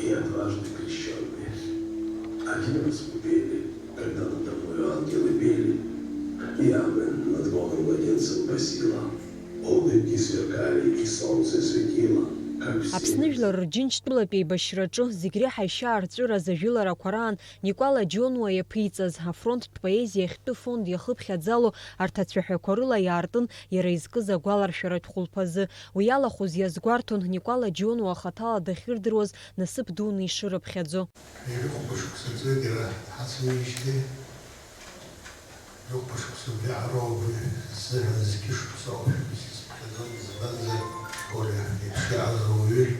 и однажды крещенные. Один раз пели, когда надо мною ангелы пели. Я бы над Богом младенцем просила. Улыбки сверкали, и солнце светило. Аԥсныжәлар рџьынџьтәылатә еибашьраҿы зегь реиҳа ишьаарҵәыраз ажәыларақәа раан Никәала Џьонуа иаԥиҵаз афронттә поезиахьтәы фонд иахыԥхьаӡало арҭ ацәаҳәақәа рыла иаартын иара изкыз агәаларшәаратә хәылԥазы. Уи алахәыз иазгәарҭон Никәала Џьонуа хаҭала дахьырдыруаз насыԥ дуны ишырыԥхьаӡо. Коля, якщо я зробив,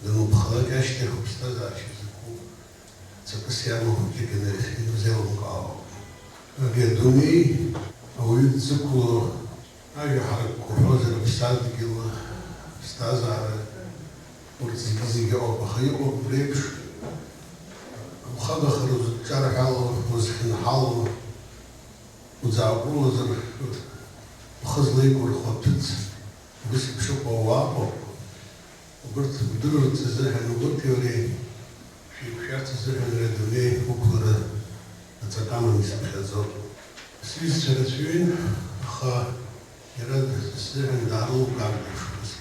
думаю, похолодя ще хопста зачізку. Це постійно тільки не взяв каву. Я думаю, а у циклу, а я харку розер псадкіла, стазара, урцизіги обахаю обрепш. Вхадах розчаргало, розхинхало, удзабуло зар хазлий курхотиць. بس بشوف واقع وقلت بدرت الزهن وقلت يوري في بشرط الزهن ردوني وكورة أتقامل مسبح الزور سويس ثلاثين أخا يرد الزهن دارو قابلش بس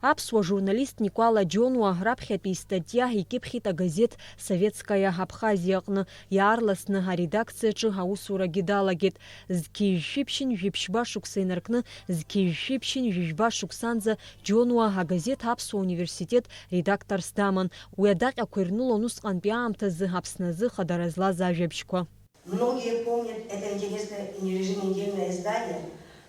Аԥсуа журналист Никәала Џьонуа раԥхьатәи истатиа икьыԥхьит агазеҭ Советская Абхазиа аҟны. Иаарласны аредакциаҿы аусурагьы далагеит. Зқьи-жәшәиԥшьын жәиԥшьба шықәса инаркны зқьи-жәшәиԥшьын жәиԥшьба шықәсанӡа Џьонуа агазеҭ Аԥсуа университет редакторс даман. Уи адаҟьақәа ирнылон усҟантәи аамҭазы Аԥсназы хадара злаз ажәабжьқәа. Многие помнят это интересное и еженедельное издание,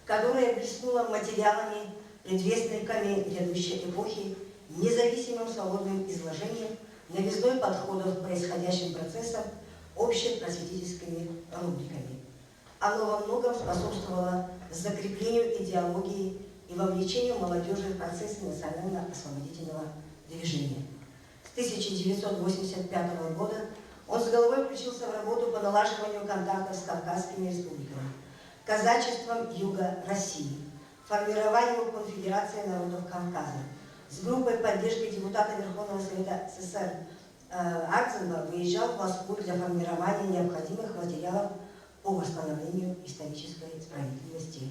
которое блеснуло материалами, предвестниками грядущей эпохи, независимым свободным изложением, новизной подходов к происходящим процессам, общепросветительскими рубриками. Оно во многом способствовало закреплению идеологии и вовлечению молодежи в процесс национально-освободительного движения. С 1985 года он с головой включился в работу по налаживанию контактов с Кавказскими республиками, казачеством Юга России, формированию Конфедерации народов Кавказа. С группой поддержки депутата Верховного Совета СССР Арценба выезжал в Москву для формирования необходимых материалов по восстановлению исторической справедливости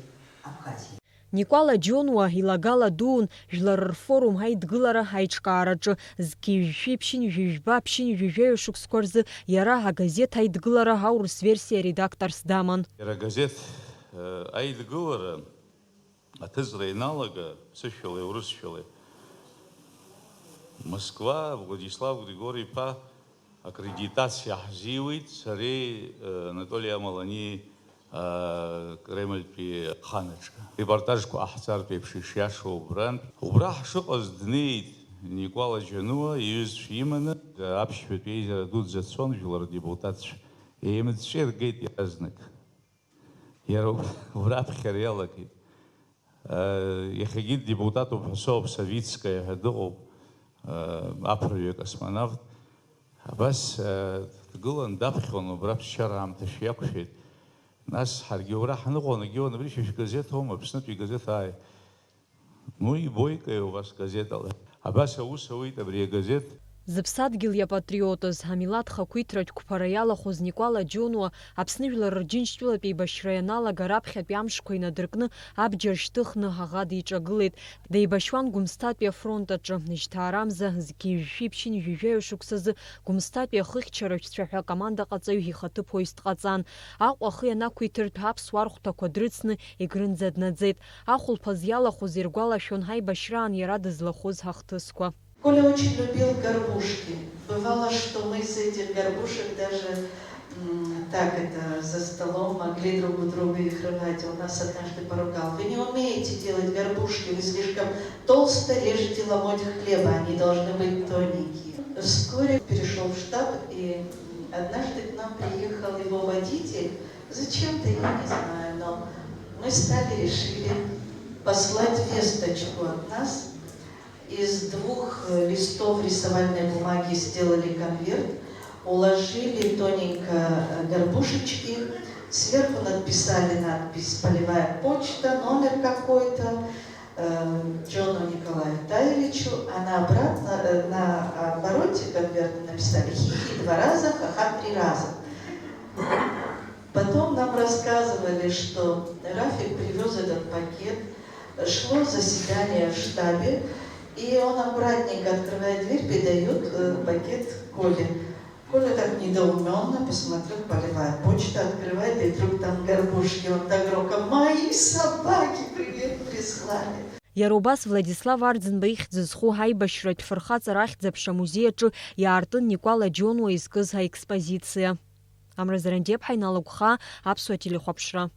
Абхазии. Никәала Џьонуа илагала дуун жәлар рфорум ҳаидгылара ҳаиҿкаараҿы зқьи-жәшәиԥшьын жәиԥшьба-ԥшьын жәижәаҩ шықәсқәа рзы иара агазеҭ аидгылара аурыс версиа редакторс даман. Иара агазеҭ аидгылара аҭыҵра иналага ԥсышәала урысшәала. Москва, Владислав Григорий-иԥа акредитациа ҳзиуит сареи Анатолий Амалани Кремльтәи аханаҿы. Репортажқәа ҟаҳҵартә еиԥш ишиашоу убрантә. Убра ҳшыҟаз днеит Никәала Џьонуа иҩызцәа иманы аԥшьбатәи еизара дуӡӡа цон жәлар депутатцәа. Еимыҵәҵәа иргеит иаразнак. Иара убраԥхьара иалагеит. Иахьагьы депутатуп ҳәа Савицкаиа ҳәа дыҟоуп, аԥырҩы космонавт. Абас дгылан даԥхьон убра ԥсшьара аамҭа шиақәшәеит. Нас ҳаргьы убра ҳныҟәанагьы абри шәгазеҭ аума, Аԥснытәи газеҭ ааи. Ну ибоикаи у вас газетала. Абас аус ауит абри агазеҭ. Зыԥсадгьыл иапатриотыз амилаҭ хақәиҭратә қәԥара иалахәыз Никәала Џьонуа Аԥсны жәлар рџьынџьтәылатә еибашьра ианалага раԥхьатәи амшқәа инадыркны абџьар шьҭыхны аӷа диҿагылеит. Деибашьуан Гәымсҭатәи афронт аҿы. Ишьҭаарамза зқьи-жәшәиԥшьын жәижәаҩ шықәсазы Гәымсҭатәи ахыхьчаратәцәа ҳәа акомандаҟаҵаҩ ихаҭы ԥоезд ҟаҵан. Аҟәа ахы ианақәиҭыртә аԥсуа архәҭақәа дрыцны егрынӡа днаӡеит. Ахәылԥаз иалахәыз иргәалашәон ҳаибашьраан иара дызлахәыз ҳахҭысқәа. Коля очень любил горбушки. Бывало, что мы с этих горбушек даже так за столом могли друг у друга их рвать. Он нас однажды поругал. Вы не умеете делать горбушки, вы слишком толсто режете ломоть хлеба, они должны быть тоненькие. Вскоре перешел в штаб, и однажды к нам приехал его водитель. Зачем-то, я не знаю, но мы решили послать весточку от нас. Из 2 листов рисовальной бумаги сделали конверт, уложили тоненько горбушечки, сверху написали надпись «Полевая почта», номер какой-то, Джону Николаю Таевичу, а на обороте конверта написали «Хихи 2 раза, ха-ха 3 раза». Потом нам рассказывали, что Рафик привез этот пакет, шло заседание в штабе, и он аккуратненько открывает дверь, передает пакет Коле. Коля так недоуменно посмотрел, полевая почта, открывает, и вдруг там горбушки. Он так громко: «Мои собаки привет прислали». Иара убас Владислав Арӡынба ихьӡ зху ҳаибашьратә фырхаҵара ахьӡ-аԥша амузеи аҿы иаартын Никәала Џьонуа изкыз аекспозициа. Амра Зарандиаԥҳа, Инал Агәхаа, Аԥсуа телехәаԥшра.